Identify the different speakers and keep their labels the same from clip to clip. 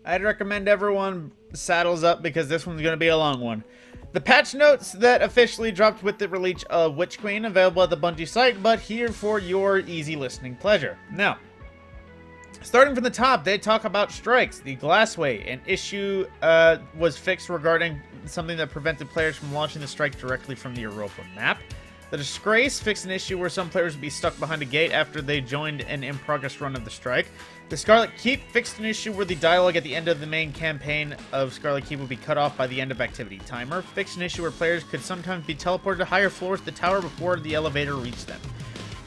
Speaker 1: I'd recommend everyone saddles up because this one's going to be a long one. The patch notes that officially dropped with the release of Witch Queen available at the Bungie site, but here for your easy listening pleasure. Now, starting from the top, they talk about strikes. The Glassway, an issue was fixed regarding something that prevented players from launching the strike directly from the Europa map. The Disgrace fixed an issue where some players would be stuck behind a gate after they joined an in-progress run of the strike. The Scarlet Keep fixed an issue where the dialogue at the end of the main campaign of Scarlet Keep would be cut off by the end of activity timer. Fixed an issue where players could sometimes be teleported to higher floors of the tower before the elevator reached them.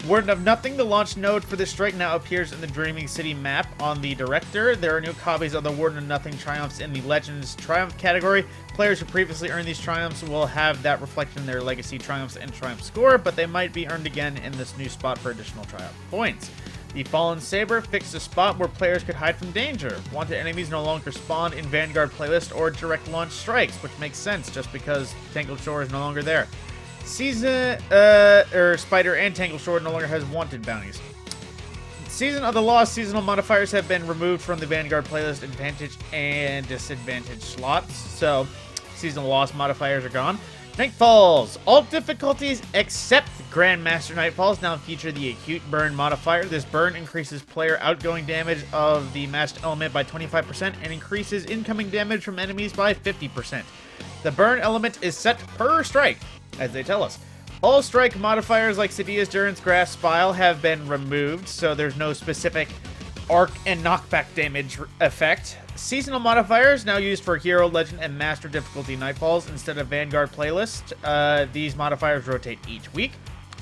Speaker 1: Word of Nothing, the launch node for this strike now appears in the Dreaming City map on the Director. There are new copies of the Warden of Nothing triumphs in the Legends Triumph category. Players who previously earned these triumphs will have that reflected in their Legacy triumphs and triumph score, but they might be earned again in this new spot for additional triumph points. The Fallen Saber fixed a spot where players could hide from danger. Wanted enemies no longer spawn in Vanguard playlist or direct launch strikes, which makes sense just because Tangled Shore is no longer there. Spider and Tangled Shore no longer has wanted bounties. Season of the Lost seasonal modifiers have been removed from the Vanguard playlist advantage and disadvantage slots, so seasonal Lost modifiers are gone. Nightfalls. All difficulties except Grandmaster Nightfalls now feature the Acute Burn modifier. This burn increases player outgoing damage of the matched element by 25% and increases incoming damage from enemies by 50%. The burn element is set per strike, as they tell us. All strike modifiers like Sadia's Durance Grasp Spile have been removed, so there's no specific arc and knockback damage effect. Seasonal modifiers now used for Hero, Legend, and Master difficulty Nightfalls instead of Vanguard playlist. These modifiers rotate each week.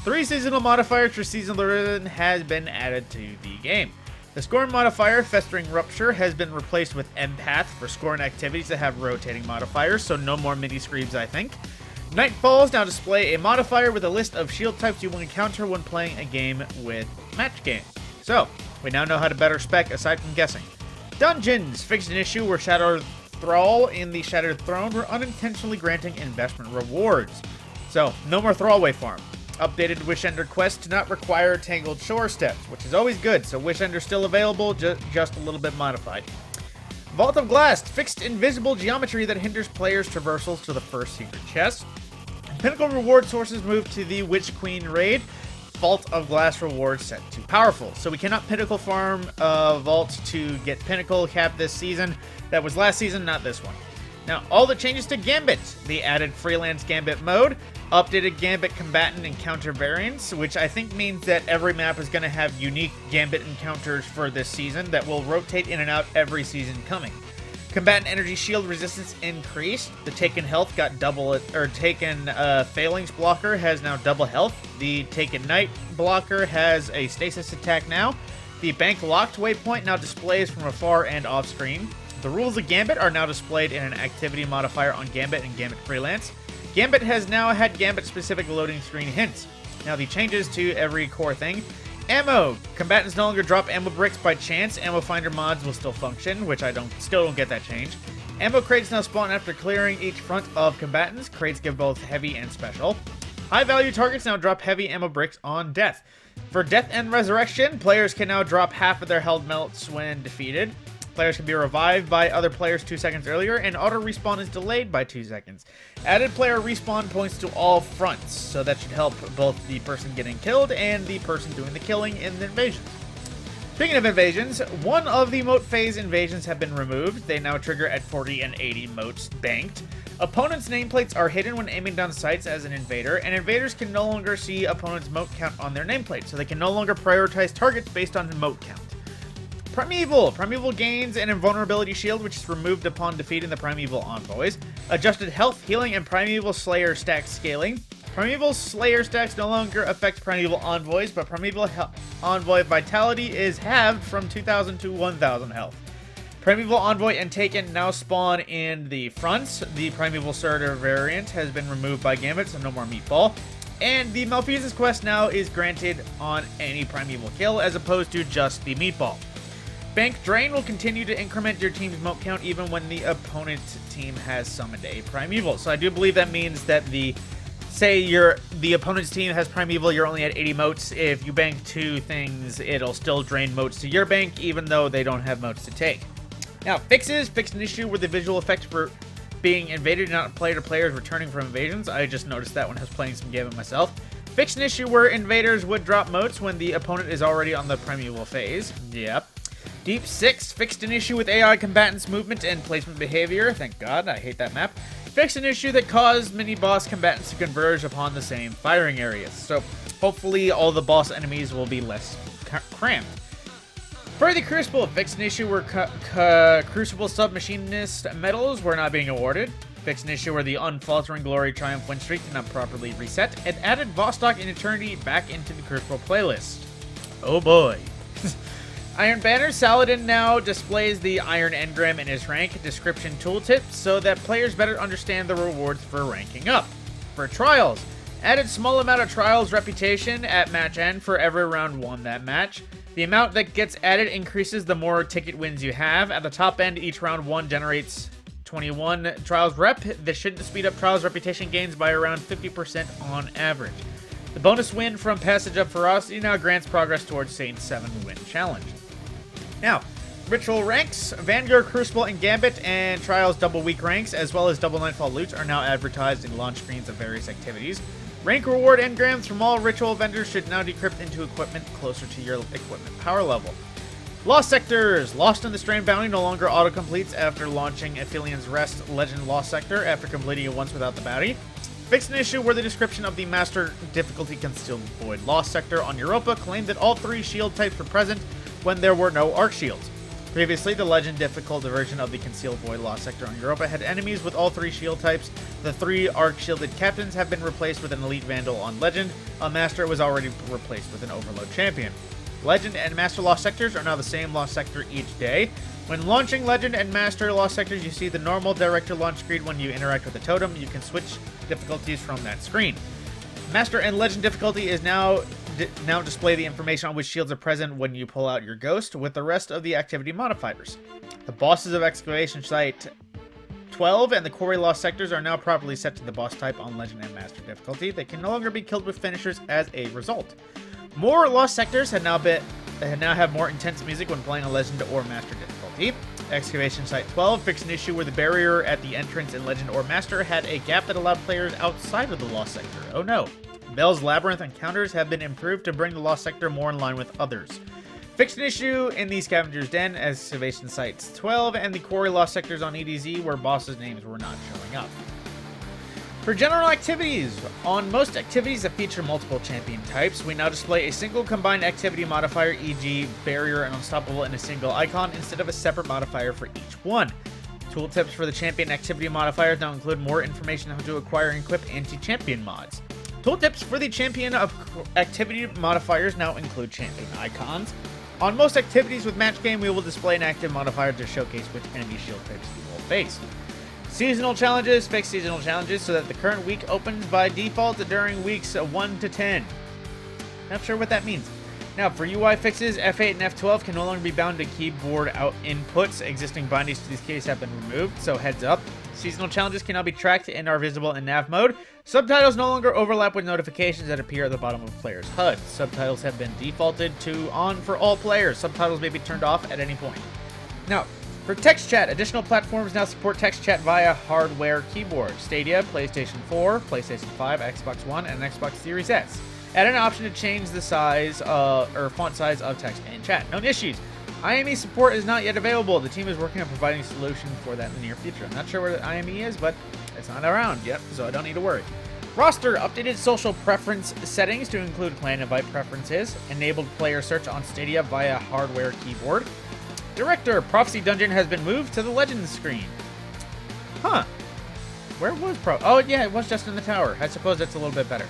Speaker 1: 3 seasonal modifiers for Seasonal Rhythm has been added to the game. The Scorn modifier, Festering Rupture, has been replaced with Empath for Scorn activities that have rotating modifiers, so no more mini-screams, I think. Nightfalls now display a modifier with a list of shield types you will encounter when playing a game with Match Game. So, we now know how to better spec aside from guessing. Dungeons fixed an issue where Shattered Thrall in the Shattered Throne were unintentionally granting investment rewards. So, no more Thrallway Farm. Updated Wishender quests do not require Tangled Shore steps, which is always good, so Wishender's still available, just a little bit modified. Vault of Glass fixed invisible geometry that hinders players' traversals to the first secret chest. Pinnacle reward sources moved to the Witch Queen raid. Vault of Glass rewards set to powerful. So we cannot Pinnacle farm Vault to get Pinnacle cap this season. That was last season, not this one. Now, all the changes to Gambit. The added Freelance Gambit mode, updated Gambit combatant encounter variants, which I think means that every map is going to have unique Gambit encounters for this season that will rotate in and out every season coming. Combatant energy shield resistance increased. The Taken health got double, or Taken Failings blocker has now double health. The Taken Knight blocker has a stasis attack now. The Bank locked waypoint now displays from afar and off screen. The rules of Gambit are now displayed in an activity modifier on Gambit and Gambit Freelance. Gambit has now had Gambit-specific loading screen hints. Now the changes to every core thing. Ammo. Combatants no longer drop ammo bricks by chance. Ammo finder mods will still function, which I still don't get that change. Ammo crates now spawn after clearing each front of combatants. Crates give both heavy and special. High-value targets now drop heavy ammo bricks on death. For Death and Resurrection, players can now drop half of their health melts when defeated. Players can be revived by other players 2 seconds earlier, and auto-respawn is delayed by 2 seconds. Added player respawn points to all fronts, so that should help both the person getting killed and the person doing the killing in the invasions. Speaking of invasions, one of the moat phase invasions have been removed. They now trigger at 40 and 80 moats banked. Opponents' nameplates are hidden when aiming down sights as an invader, and invaders can no longer see opponents' moat count on their nameplate, so they can no longer prioritize targets based on moat count. Primeval. Primeval gains an invulnerability shield, which is removed upon defeating the Primeval Envoys. Adjusted health, healing, and Primeval Slayer stack scaling. Primeval Slayer stacks no longer affect Primeval Envoys, but Primeval Envoy vitality is halved from 2,000 to 1,000 health. Primeval Envoy and Taken now spawn in the fronts. The Primeval Surtur variant has been removed by Gambit, so no more Meatball. And the Malfeasance quest now is granted on any Primeval kill, as opposed to just the Meatball. Bank Drain will continue to increment your team's moat count even when the opponent team has summoned a Primeval. So I do believe that means that the opponent's team has Primeval, you're only at 80 moats. If you bank 2 things, it'll still drain moats to your bank, even though they don't have moats to take. Now, fixes. Fixed an issue where the visual effect for being invaded, not player to players returning from invasions. I just noticed that when I was playing some Gambit myself. Fixed an issue where invaders would drop motes when the opponent is already on the primeval phase. Yep. Deep 6 fixed an issue with AI combatants' movement and placement behavior. Thank God, I hate that map. Fixed an issue that caused mini-boss combatants to converge upon the same firing areas. So, hopefully all the boss enemies will be less cramped. For the Crucible, fixed an issue where Crucible submachinist medals were not being awarded. Fixed an issue where the Unfaltering Glory Triumph win streak did not properly reset. And added Vostok in Eternity back into the Crucible playlist. Oh boy. Iron Banner, Saladin now displays the Iron Engram in his rank description tooltip so that players better understand the rewards for ranking up. For Trials, added small amount of Trials reputation at match end for every round won that match. The amount that gets added increases the more ticket wins you have. At the top end, each round 1 generates 21 Trials rep. This should speed up Trials reputation gains by around 50% on average. The bonus win from Passage of Ferocity now grants progress towards Saint's 7-win challenge. Now, Ritual ranks, Vanguard, Crucible, and Gambit, and Trials double week ranks, as well as double Nightfall loots are now advertised in launch screens of various activities. Rank reward engrams from all Ritual vendors should now decrypt into equipment closer to your equipment power level. Lost Sectors. Lost in the Strain bounty no longer auto-completes after launching Aphelian's Rest Legend Lost Sector after completing it once without the bounty. Fixed an issue where the description of the Master Difficulty Concealed Void Lost Sector on Europa claimed that all 3 shield types were present when there were no Arc Shields. Previously, the Legend difficult version of the Concealed Void Lost Sector on Europa had enemies with all 3 shield types. The 3 Arc Shielded Captains have been replaced with an Elite Vandal on Legend. On Master, was already replaced with an Overload Champion. Legend and Master Lost Sectors are now the same Lost Sector each day. When launching Legend and Master Lost Sectors, you see the normal Director launch screen. When you interact with the totem, you can switch difficulties from that screen. Master and Legend difficulty is now display the information on which shields are present when you pull out your Ghost with the rest of the activity modifiers. The bosses of Excavation Site 12 and the Quarry Lost Sectors are now properly set to the boss type on Legend and Master difficulty. They can no longer be killed with finishers as a result. More Lost Sectors now have more intense music when playing on Legend or Master difficulty. Excavation Site 12 fixed an issue where the barrier at the entrance in Legend or Master had a gap that allowed players outside of the Lost Sector. Oh no. Bell's Labyrinth encounters have been improved to bring the Lost Sector more in line with others. Fixed an issue in the Scavenger's Den, Excavation Sites 12, and the Quarry Lost Sectors on EDZ where bosses' names were not showing up. For general activities, on most activities that feature multiple champion types, we now display a single combined activity modifier, e.g. Barrier and Unstoppable, in a single icon instead of a separate modifier for each one. Tooltips for the champion activity modifiers now include more information on how to acquire and equip anti-champion mods. Tooltips for the champion of activity modifiers now include champion icons. On most activities with match game, we will display an active modifier to showcase which enemy shield types you will face. Seasonal challenges, fix seasonal challenges so that the current week opens by default during weeks 1 to 10. Not sure what that means. Now, for UI fixes, F8 and F12 can no longer be bound to keyboard out inputs. Existing bindings to these keys have been removed, so heads up. Seasonal challenges can now be tracked and are visible in nav mode. Subtitles no longer overlap with notifications that appear at the bottom of a player's HUD. Subtitles have been defaulted to on for all players. Subtitles may be turned off at any point. Now, for text chat, additional platforms now support text chat via hardware keyboard. Stadia, PlayStation 4, PlayStation 5, Xbox One, and Xbox Series S. Add an option to change the size or font size of text and chat. Known issues. IME support is not yet available. The team is working on providing a solution for that in the near future. I'm not sure where the IME is, but it's not around yet, so I don't need to worry. Roster, updated social preference settings to include clan invite preferences. Enabled player search on Stadia via hardware keyboard. Director, Prophecy Dungeon has been moved to the Legends screen. Huh. Where was Oh, yeah, it was just in the tower. I suppose that's a little bit better.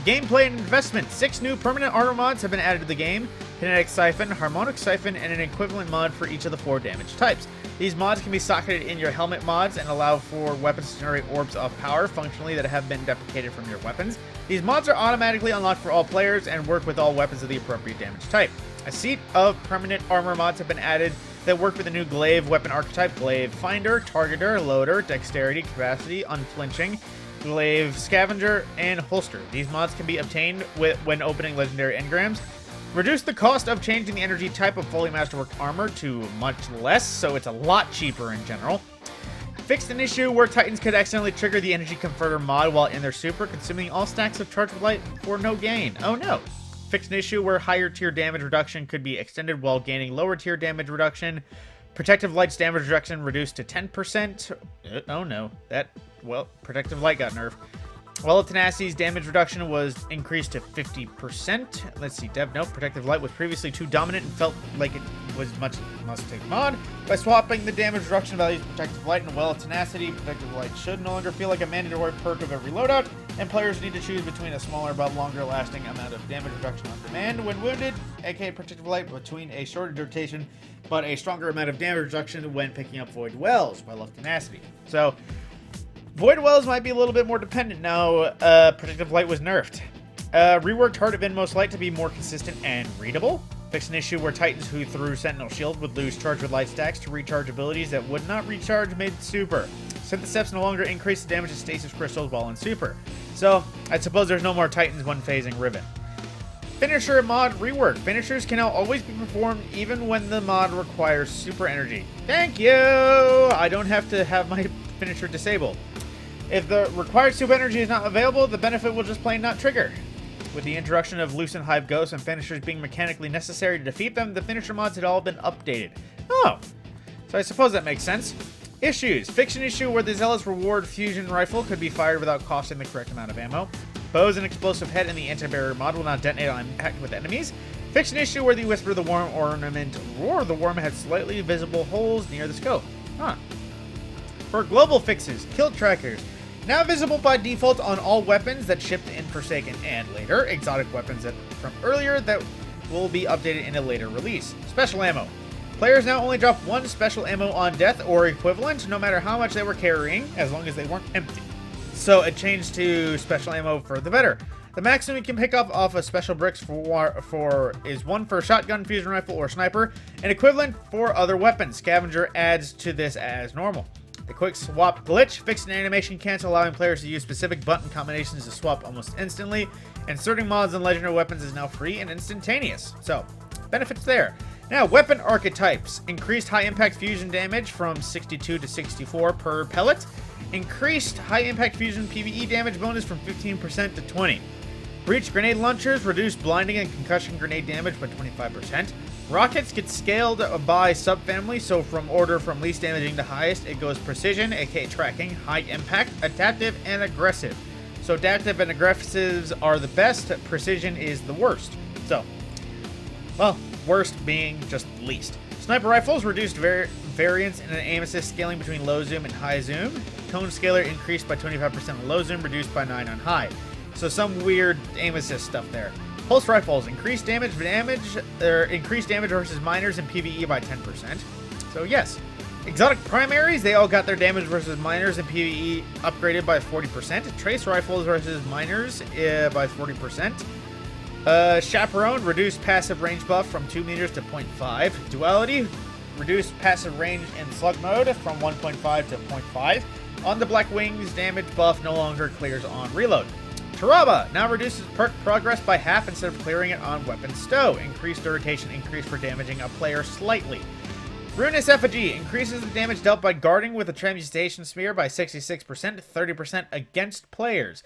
Speaker 1: Gameplay and investment. 6 new permanent armor mods have been added to the game. Kinetic Siphon, Harmonic Siphon, and an equivalent mod for each of the 4 damage types. These mods can be socketed in your helmet mods and allow for weapons to generate orbs of power functionally that have been deprecated from your weapons. These mods are automatically unlocked for all players and work with all weapons of the appropriate damage type. A seat of permanent armor mods have been added that work with the new Glaive weapon archetype: Glaive Finder, Targeter, Loader, Dexterity, Capacity, Unflinching, Glaive Scavenger, and Holster. These mods can be obtained when opening legendary engrams. Reduce the cost of changing the energy type of fully masterwork armor to much less, so it's a lot cheaper in general. Fixed an issue where Titans could accidentally trigger the energy converter mod while in their super, consuming all stacks of charge light for no gain. Oh no. Fixed an issue where higher tier damage reduction could be extended while gaining lower tier damage reduction. Protective light's damage reduction reduced to 10%. Oh no. Protective light got nerfed. Well, Tenacity's damage reduction was increased to 50%. Let's see, Dev, nope. Protective Light was previously too dominant and felt like it was much must-take mod. By swapping the damage reduction values of Protective Light and Well of Tenacity, Protective Light should no longer feel like a mandatory perk of every loadout, and players need to choose between a smaller but longer-lasting amount of damage reduction on demand when wounded, aka Protective Light, between a shorter rotation but a stronger amount of damage reduction when picking up Void Wells by Well of Tenacity. So, Void Wells might be a little bit more dependent now. Protective Light was nerfed. Reworked Heart of Inmost Light to be more consistent and readable. Fixed an issue where Titans who threw Sentinel Shield would lose Charge with Light stacks to recharge abilities that would not recharge mid-super. Synthesteps no longer increase the damage of Stasis Crystals while in super. So, I suppose there's no more Titans one phasing Riven. Finisher mod rework. Finishers can now always be performed even when the mod requires super energy. Thank you! I don't have to have my finisher disabled. If the required super energy is not available, the benefit will just plain not trigger. With the introduction of Lucent Hive Ghosts and finishers being mechanically necessary to defeat them, the finisher mods had all been updated. Oh, so I suppose that makes sense. Issues. Fix an issue where the Zealous Reward Fusion Rifle could be fired without costing the correct amount of ammo. Bows and Explosive Head in the Anti-Barrier mod will not detonate on impact with enemies. Fix an issue where the Whisper the Worm ornament Roar the Worm had slightly visible holes near the scope. Huh. For global fixes, kill trackers. Now visible by default on all weapons that shipped in Forsaken and later. Exotic weapons from earlier that will be updated in a later release. Special ammo. Players now only drop one special ammo on death or equivalent, no matter how much they were carrying, as long as they weren't empty. So it changed to special ammo for the better. The maximum you can pick up off of special bricks is one for shotgun, fusion rifle, or sniper, and equivalent for other weapons. Scavenger adds to this as normal. The quick swap glitch fixed an animation cancel, allowing players to use specific button combinations to swap almost instantly. Inserting mods and legendary weapons is now free and instantaneous. So, benefits there. Now, weapon archetypes. Increased high impact fusion damage from 62 to 64 per pellet. Increased high impact fusion PvE damage bonus from 15% to 20%. Breach grenade launchers reduce blinding and concussion grenade damage by 25%. Rockets get scaled by subfamily, so from least damaging to highest, it goes precision, aka tracking, high impact, adaptive, and aggressive. So adaptive and aggressives are the best, precision is the worst. So, well, worst being just least. Sniper rifles reduced variance in an aim assist scaling between low zoom and high zoom. Cone scaler increased by 25% on low zoom, reduced by 9 on high. So some weird aim assist stuff there. Pulse rifles increased damage versus miners in PvE by 10%. So yes, exotic primaries, they all got their damage versus miners in PvE upgraded by 40%. Trace rifles versus miners by 40%. Chaperone reduced passive range buff from 2 meters to 0.5. Duality reduced passive range in slug mode from 1.5 to 0.5. On the Black Wings, damage buff no longer clears on reload. Taraba now reduces perk progress by half instead of clearing it on weapon stow. Increased rotation increase for damaging a player slightly. Ruinous Effigy increases the damage dealt by guarding with a transmutation smear by 66% to 30% against players.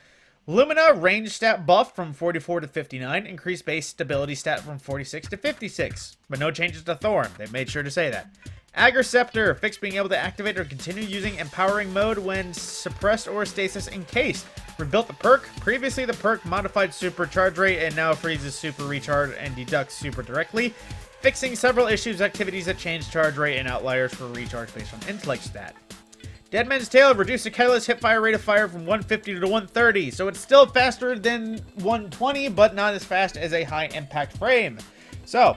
Speaker 1: Lumina range stat buff from 44 to 59, increased base stability stat from 46 to 56. But no changes to Thorn, they made sure to say that. Agriceptor, fixed being able to activate or continue using empowering mode when suppressed or stasis encased. Rebuilt the perk. Previously the perk modified super charge rate and now freezes super recharge and deducts super directly. Fixing several issues, activities that change charge rate and outliers for recharge based on intellect stat. Deadman's Tail reduced the careless hipfire rate of fire from 150 to 130, so it's still faster than 120, but not as fast as a high impact frame. So,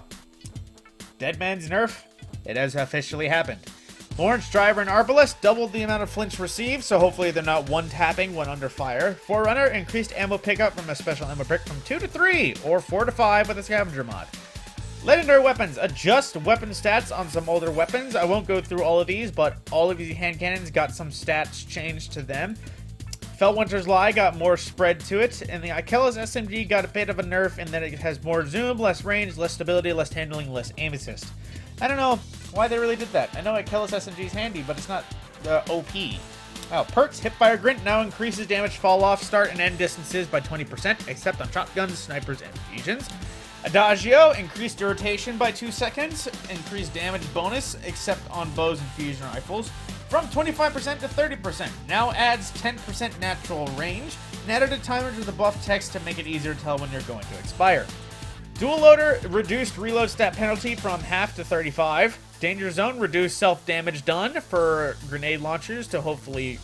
Speaker 1: Deadman's nerf, it has officially happened. Lawrence Driver and Arbalest doubled the amount of flinch received, so hopefully they're not one-tapping when under fire. Forerunner increased ammo pickup from a special ammo brick from 2 to 3, or 4 to 5 with a scavenger mod. Legendary weapons. Adjust weapon stats on some older weapons. I won't go through all of these, but all of these hand cannons got some stats changed to them. Felwinter's Lie got more spread to it, and the Achilles SMG got a bit of a nerf in that it has more zoom, less range, less stability, less handling, less aim assist. I don't know why they really did that. I know Achilles SMG is handy, but it's not OP. Oh, perks, Hipfire Grint now increases damage fall off, start, and end distances by 20%, except on shotguns, snipers, and fusions. Adagio, increased rotation by 2 seconds, increased damage bonus, except on bows and fusion rifles, from 25% to 30%. Now adds 10% natural range, and added a timer to the buff text to make it easier to tell when you're going to expire. Dual Loader, reduced reload stat penalty from half to 35. Danger Zone, reduced self-damage done for grenade launchers to hopefully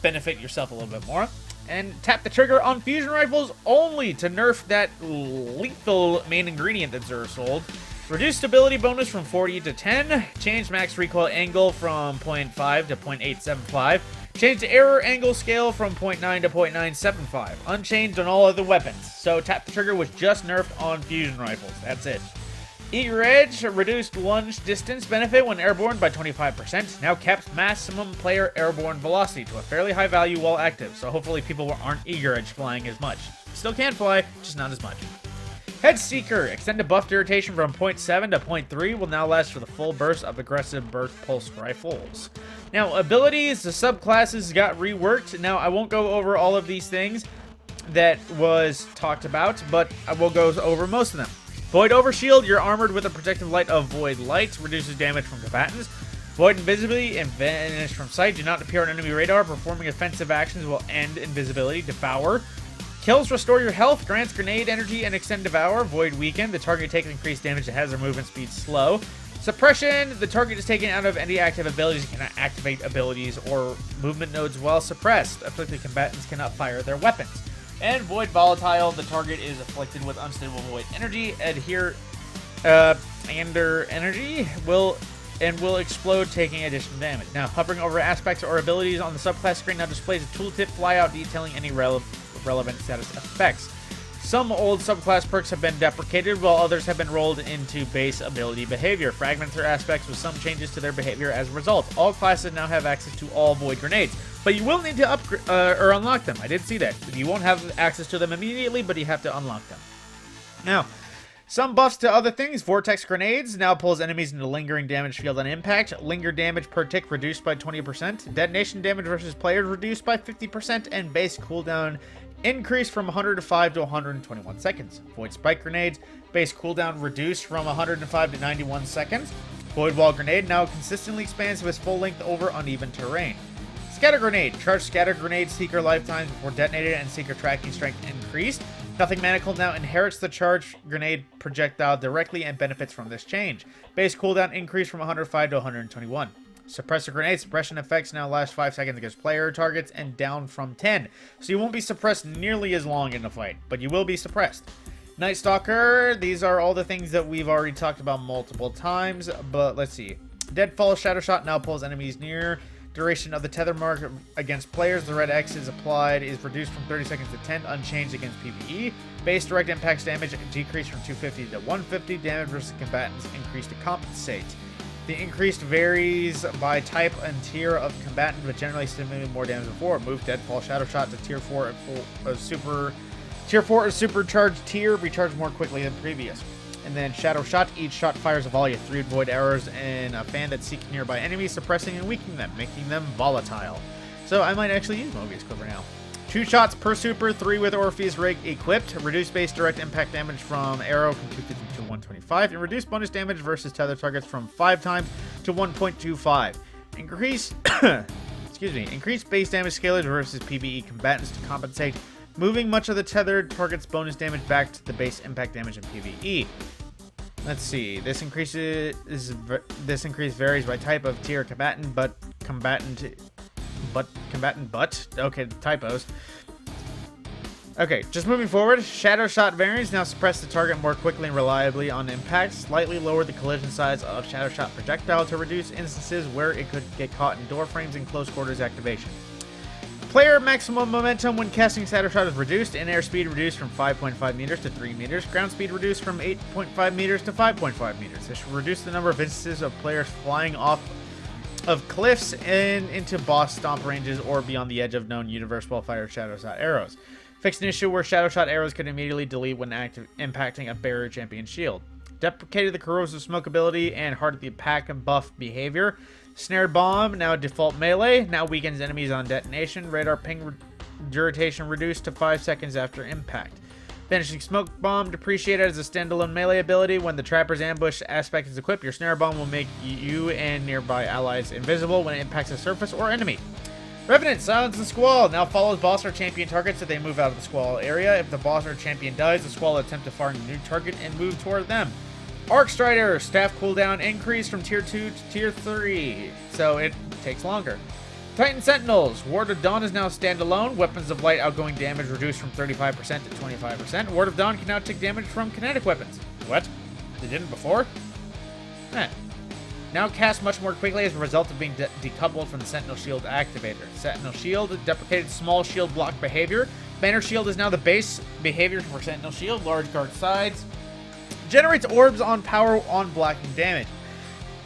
Speaker 1: benefit yourself a little bit more. And tap the trigger on fusion rifles only to nerf that lethal main ingredient that Xur sold. Reduced stability bonus from 40 to 10. Change max recoil angle from 0.5 to 0.875. Change the error angle scale from 0.9 to 0.975. Unchanged on all other weapons. So tap the trigger was just nerfed on fusion rifles. That's it. Eager Edge, reduced lunge distance benefit when airborne by 25%. Now caps maximum player airborne velocity to a fairly high value while active. So hopefully people aren't Eager Edge flying as much. Still can fly, just not as much. Head Seeker, extended buff duration from 0.7 to 0.3 will now last for the full burst of aggressive burst pulse rifles. Now abilities, the subclasses got reworked. Now I won't go over all of these things that was talked about, but I will go over most of them. Void Overshield, you're armored with a protective light of Void Light, reduces damage from combatants. Void Invisibility and vanish from sight, do not appear on enemy radar. Performing offensive actions will end invisibility. Devour. Kills restore your health, grants grenade energy, and extend Devour. Void Weaken, the target takes increased damage and has their movement speed slow. Suppression, the target is taken out of any active abilities and cannot activate abilities or movement nodes while suppressed. Afflicted combatants cannot fire their weapons. And Void Volatile, the target is afflicted with unstable void energy. Ander energy will explode, taking additional damage. Now, hovering over aspects or abilities on the subclass screen now displays a tooltip flyout detailing any relevant status effects. Some old subclass perks have been deprecated, while others have been rolled into base ability behavior. Fragments or aspects with some changes to their behavior as a result. All classes now have access to all Void Grenades, but you will need to upgrade or unlock them. I did see that. You won't have access to them immediately, but you have to unlock them. Now, some buffs to other things. Vortex Grenades now pulls enemies into lingering damage field on impact. Linger damage per tick reduced by 20%. Detonation damage versus players reduced by 50%. And base cooldown increased from 105 to 121 seconds. Void Spike Grenades, base cooldown reduced from 105 to 91 seconds. Void Wall Grenade now consistently expands to its full length over uneven terrain. Scatter Grenade, charge Scatter Grenade Seeker lifetimes before detonated and Seeker tracking strength increased. Nothing Manacle now inherits the charge grenade projectile directly and benefits from this change. Base cooldown increased from 105 to 121. Suppressor Grenade, suppression effects now last 5 seconds against player targets and down from 10. So you won't be suppressed nearly as long in the fight, but you will be suppressed. Night Stalker, these are all the things that we've already talked about multiple times, but let's see. Deadfall Shadow Shot now pulls enemies near. Duration of the tether mark against players, the red X is applied, is reduced from 30 seconds to 10, unchanged against PvE. Base direct impacts damage decreased from 250 to 150. Damage versus combatants increased to compensate. The increased varies by type and tier of combatant, but generally stimulating more damage before. Move Deadfall Shadow Shot to tier 4 Tier 4 is supercharged tier, recharged more quickly than previous. And then Shadow Shot, each shot fires a volley of 3 void arrows and a fan that seek nearby enemies, suppressing and weakening them, making them volatile. So I might actually use Mobius Clipper now. 2 shots per super, 3 with Orpheus Rig equipped. Reduce base direct impact damage from arrow from 250 to 125. And reduce bonus damage versus tether targets from 5 times to 1.25. Increase, increase base damage scalars versus PvE combatants to compensate, moving much of the tethered target's bonus damage back to the base impact damage in PvE. Let's see. This increase varies by type of tier combatant, but okay, typos. Okay, just moving forward. Shadow Shot variants now suppress the target more quickly and reliably on impact. Slightly lower the collision size of Shadow Shot projectile to reduce instances where it could get caught in door frames and close quarters activation. Player maximum momentum when casting Shadow Shot is reduced. In-air speed reduced from 5.5 meters to 3 meters. Ground speed reduced from 8.5 meters to 5.5 meters. This should reduce the number of instances of players flying off of cliffs and into boss stomp ranges or beyond the edge of known universe while fire shadow shot arrows. Fixed an issue where shadow shot arrows could immediately delete when active, impacting a barrier champion shield. Deprecated the corrosive smoke ability and hard the pack and buff behavior. Snared bomb, now default melee, now weakens enemies on detonation. Radar ping duration reduced to 5 seconds after impact. Vanishing smoke bomb depreciated as a standalone melee ability. When the trapper's ambush aspect is equipped, your snare bomb will make you and nearby allies invisible when it impacts a surface or enemy. Revenant, silence the squall. Now follows boss or champion targets if they move out of the squall area. If the boss or champion dies, the squall will attempt to find a new target and move toward them. Arc Strider, staff cooldown increase from tier 2 to tier 3, so it takes longer. Titan Sentinels, Ward of Dawn is now standalone. Weapons of light outgoing damage reduced from 35% to 25%. Ward of Dawn can now take damage from kinetic weapons. What? They didn't before? Now cast much more quickly as a result of being decoupled from the Sentinel Shield activator. Sentinel Shield deprecated small shield block behavior. Banner Shield is now the base behavior for Sentinel Shield. Large guard sides. Generates orbs on power on blocking damage.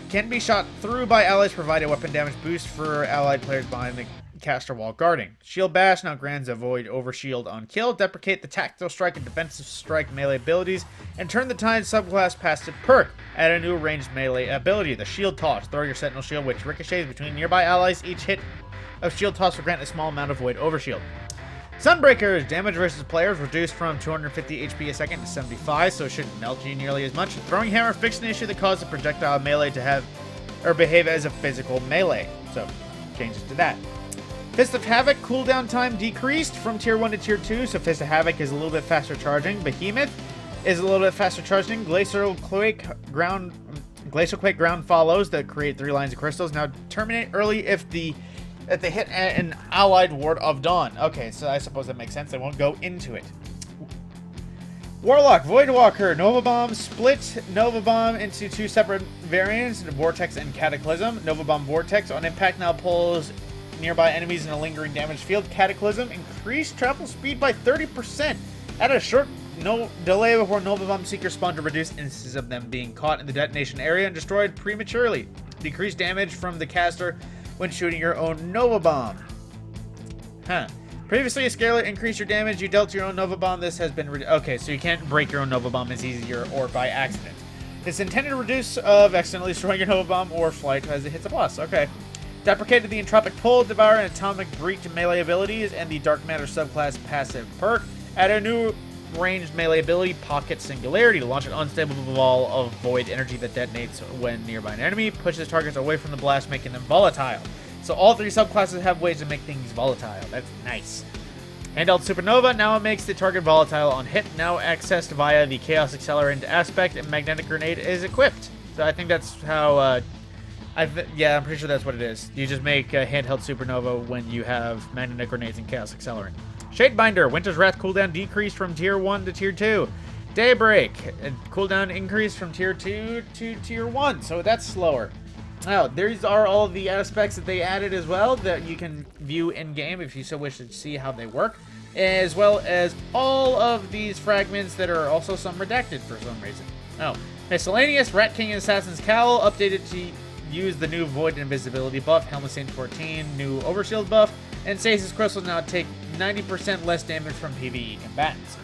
Speaker 1: Can be shot through by allies, provided weapon damage boost for allied players behind the caster while guarding. Shield Bash now grants a void over shield on kill. Deprecate the tactical strike and defensive strike melee abilities, and turn the Tide subclass passive perk. Add a new ranged melee ability, the Shield Toss. Throw your Sentinel Shield, which ricochets between nearby allies. Each hit of Shield Toss will grant a small amount of void over shield. Sunbreakers, damage versus players reduced from 250 HP a second to 75, so it shouldn't melt you nearly as much. Throwing Hammer fixed an issue that caused the projectile melee to have or behave as a physical melee, so changes to that. Fist of Havoc, cooldown time decreased from tier 1 to tier 2, so Fist of Havoc is a little bit faster charging. Behemoth is a little bit faster charging. Glacial Quake ground follows that create 3 lines of crystals. Now terminate early if they hit an allied Ward of Dawn. Okay, so I suppose that makes sense. I won't go into it. Warlock, Voidwalker, Nova Bomb, split Nova Bomb into 2 separate variants, Vortex and Cataclysm. Nova Bomb Vortex on impact now pulls nearby enemies in a lingering damage field. Cataclysm, increased travel speed by 30%. Add a short delay before Nova Bomb Seekers spawn to reduce instances of them being caught in the detonation area and destroyed prematurely. Decreased damage from the caster when shooting your own Nova Bomb. Previously, a scalar increased your damage you dealt to your own Nova Bomb. This has been okay, so you can't break your own Nova Bomb as easier or by accident. It's intended to reduce of accidentally destroying your Nova Bomb or flight as it hits a boss. Okay. Deprecated the Entropic Pull, Devour, and Atomic Breach melee abilities, and the Dark Matter subclass passive perk. Add a new ranged melee ability, Pocket Singularity, to launch an unstable ball of void energy that detonates when nearby an enemy, pushes targets away from the blast, making them volatile. So all 3 subclasses have ways to make things volatile. That's nice. Handheld Supernova, now it makes the target volatile on hit, now accessed via the Chaos Accelerant aspect, and Magnetic Grenade is equipped. So I think that's how, yeah, I'm pretty sure that's what it is. You just make Handheld Supernova when you have Magnetic Grenades and Chaos Accelerant. Shadebinder, Winter's Wrath cooldown decreased from tier 1 to tier 2. Daybreak, cooldown increased from tier 2 to tier 1, so that's slower. Now, these are all the aspects that they added as well that you can view in-game if you so wish to see how they work, as well as all of these fragments that are also some redacted for some reason. Oh, Miscellaneous, Rat King and Assassin's Cowl, updated to use the new Void Invisibility buff, Helmet Saint 14, new Overshield buff, and Stasis Crystals now take 90% less damage from PvE combatants.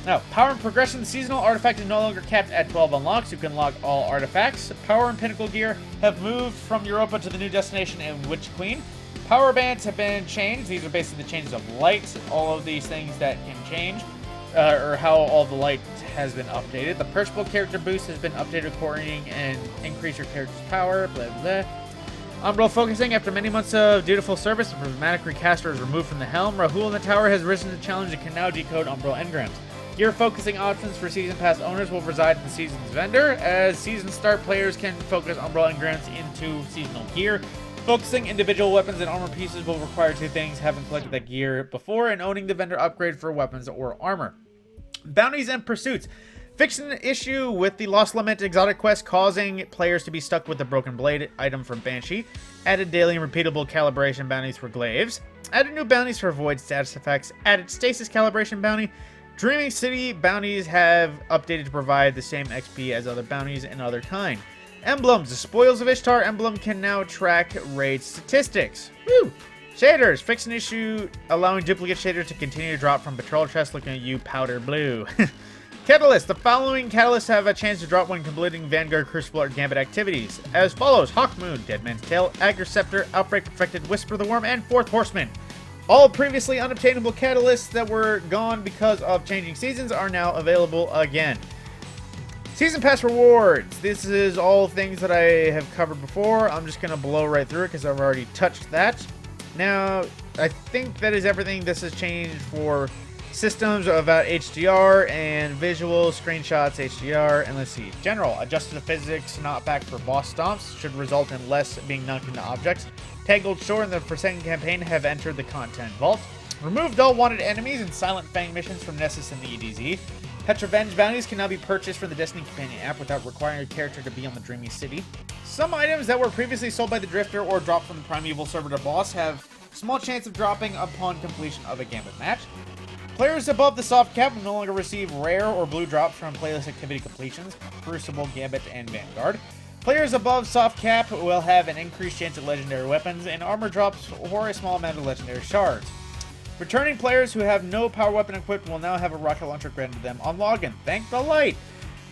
Speaker 1: Now, Power and Progression Seasonal Artifact is no longer capped at 12 unlocks. You can unlock all artifacts. Power and Pinnacle Gear have moved from Europa to the new destination in Witch Queen. Power Bands have been changed. These are basically the changes of light. All of these things that can change, or how all the light has been updated. The Perishable Character Boost has been updated according and increase your character's power, blah, blah, blah. Umbral Focusing, after many months of dutiful service, the prismatic recaster is removed from the helm. Rahul in the tower has risen to the challenge and can now decode Umbral engrams. Gear focusing options for Season Pass owners will reside in the Season's vendor, as Season Start players can focus Umbral engrams into seasonal gear. Focusing individual weapons and armor pieces will require 2 things: having collected that gear before and owning the vendor upgrade for weapons or armor. Bounties and Pursuits. Fixed an issue with the Lost Lament exotic quest causing players to be stuck with the Broken Blade item from Banshee. Added daily and repeatable calibration bounties for glaives. Added new bounties for void status effects. Added stasis calibration bounty. Dreaming City bounties have updated to provide the same XP as other bounties and other kind. Emblems. The Spoils of Ishtar emblem can now track raid statistics. Woo! Shaders. Fix an issue allowing duplicate shaders to continue to drop from patrol chests. Looking at you, powder blue. Catalyst. The following catalysts have a chance to drop when completing Vanguard, Crucible, or Gambit activities. As follows. Hawk Moon, Dead Man's Tale, Agger Scepter, Outbreak Perfected, Whisper the Worm, and Fourth Horseman. All previously unobtainable catalysts that were gone because of changing seasons are now available again. Season Pass rewards. This is all things that I have covered before. I'm just going to blow right through it because I've already touched that. Now, I think that is everything. This has changed for systems about HDR and visual screenshots, HDR, and let's see. General, adjusted to physics, not back for boss stomps, should result in less being knocked into objects. Tangled Shore and the Forsaken campaign have entered the content vault. Removed all wanted enemies and Silent Fang missions from Nessus and the EDZ. Petrovenge bounties can now be purchased from the Destiny Companion app without requiring a character to be on the Dreamy City. Some items that were previously sold by the Drifter or dropped from the Primeval server to boss have small chance of dropping upon completion of a Gambit match. Players above the soft cap will no longer receive rare or blue drops from playlist activity completions, Crucible, Gambit, and Vanguard. Players above soft cap will have an increased chance of legendary weapons and armor drops or a small amount of legendary shards. Returning players who have no power weapon equipped will now have a rocket launcher granted to them on login. Thank the light!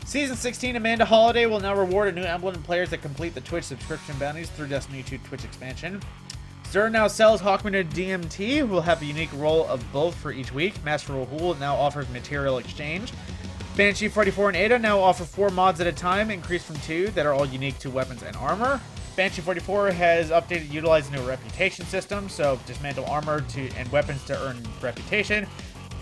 Speaker 1: Season 16 Amanda Holiday will now reward a new emblem to players that complete the Twitch subscription bounties through Destiny 2 Twitch expansion. Xur now sells Hawkman and DMT, who will have a unique role of both for each week. Master Rahul now offers material exchange. Banshee 44 and Ada now offer 4 mods at a time, increased from 2, that are all unique to weapons and armor. Banshee 44 has updated utilizing a new reputation system, so dismantle armor and weapons to earn reputation.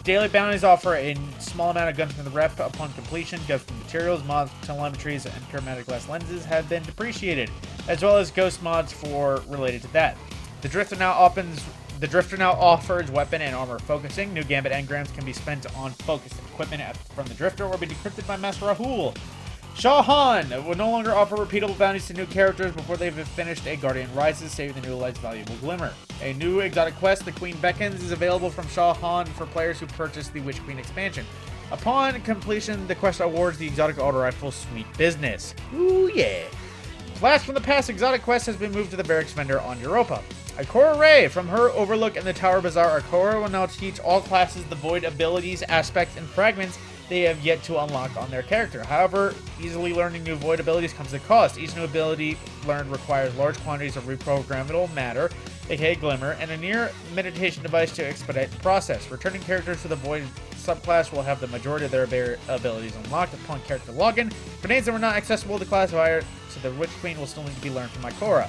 Speaker 1: Daily bounties offer a small amount of guns from the rep upon completion. Guns from materials, mods, telemetries, and prismatic glass lenses have been depreciated, as well as ghost mods for related to that. The Drifter now offers weapon and armor focusing. New Gambit engrams can be spent on focused equipment from the Drifter or be decrypted by Master Rahul. Shah Han will no longer offer repeatable bounties to new characters before they've finished a Guardian Rises, saving the new light's valuable glimmer. A new exotic quest, The Queen Beckons, is available from Shah Han for players who purchase the Witch Queen expansion. Upon completion, the quest awards the exotic auto rifle Sweet Business. Ooh yeah! Blast from the Past exotic quest has been moved to the barracks vendor on Europa. Ikora Ray, from her overlook in the Tower Bazaar, Ikora will now teach all classes the void abilities, aspects, and fragments they have yet to unlock on their character. However, easily learning new void abilities comes at a cost. Each new ability learned requires large quantities of reprogrammable matter, aka Glimmer, and a near meditation device to expedite the process. Returning characters to the void subclass will have the majority of their abilities unlocked upon character login. Grenades that were not accessible to the class prior to the Witch Queen will still need to be learned from Ikora.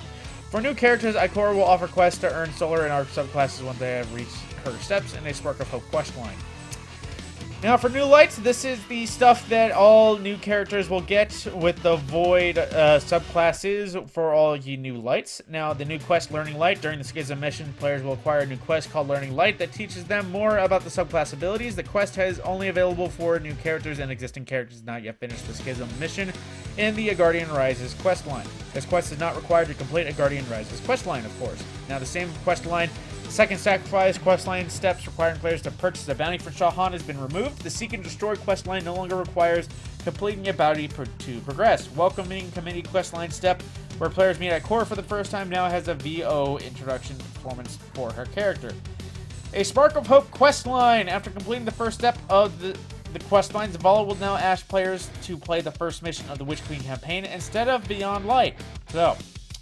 Speaker 1: For new characters, Ikora will offer quests to earn Solar and Arc subclasses once they have reached her steps in a Spark of Hope questline. Now for new lights, this is the stuff that all new characters will get with the Void subclasses for all you new lights. Now the new quest Learning Light, during the Schism mission, players will acquire a new quest called Learning Light that teaches them more about the subclass abilities. The quest is only available for new characters and existing characters not yet finished the Schism mission in the A Guardian Rises questline. This quest is not required to complete A Guardian Rises questline, of course. Now the same questline, Second Sacrifice questline steps requiring players to purchase a bounty from Shah Han has been removed. The Seek and Destroy questline no longer requires completing a bounty to progress. Welcoming Committee questline step, where players meet at Core for the first time, now has a VO introduction performance for her character. A Spark of Hope questline. After completing the first step of the questline, Zavala will now ask players to play the first mission of the Witch Queen campaign instead of Beyond Light. So,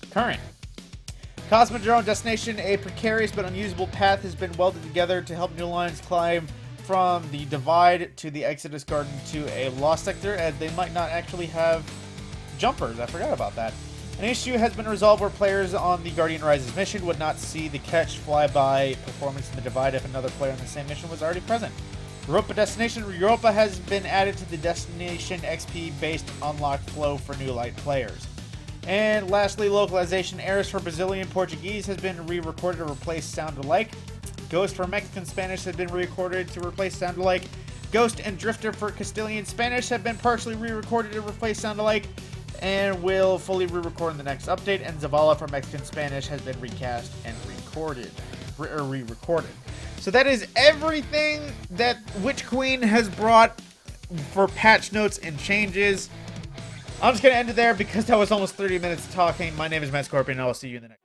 Speaker 1: current. Cosmodrome destination, a precarious but unusable path has been welded together to help New Alliance climb from the Divide to the Exodus Garden to a Lost Sector, as they might not actually have jumpers. I forgot about that. An issue has been resolved where players on the Guardian Rises mission would not see the catch flyby performance in the Divide if another player on the same mission was already present. Europa destination, Europa has been added to the destination XP-based unlock flow for New Light players. And lastly, localization errors for Brazilian Portuguese has been re-recorded to replace sound alike. Ghost for Mexican Spanish has been re-recorded to replace sound alike. Ghost and Drifter for Castilian Spanish have been partially re-recorded to replace sound alike, and will fully re-record in the next update. And Zavala for Mexican Spanish has been recast and re-recorded. So that is everything that Witch Queen has brought for patch notes and changes. I'm just going to end it there because that was almost 30 minutes of talking. My name is Matt Scorpion, and I'll see you in the next.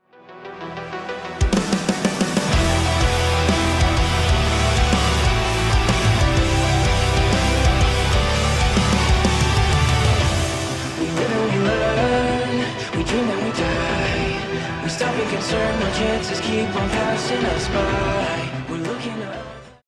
Speaker 2: We live and we learn, we dream and we die. We stop being concerned, no chances keep on passing us by.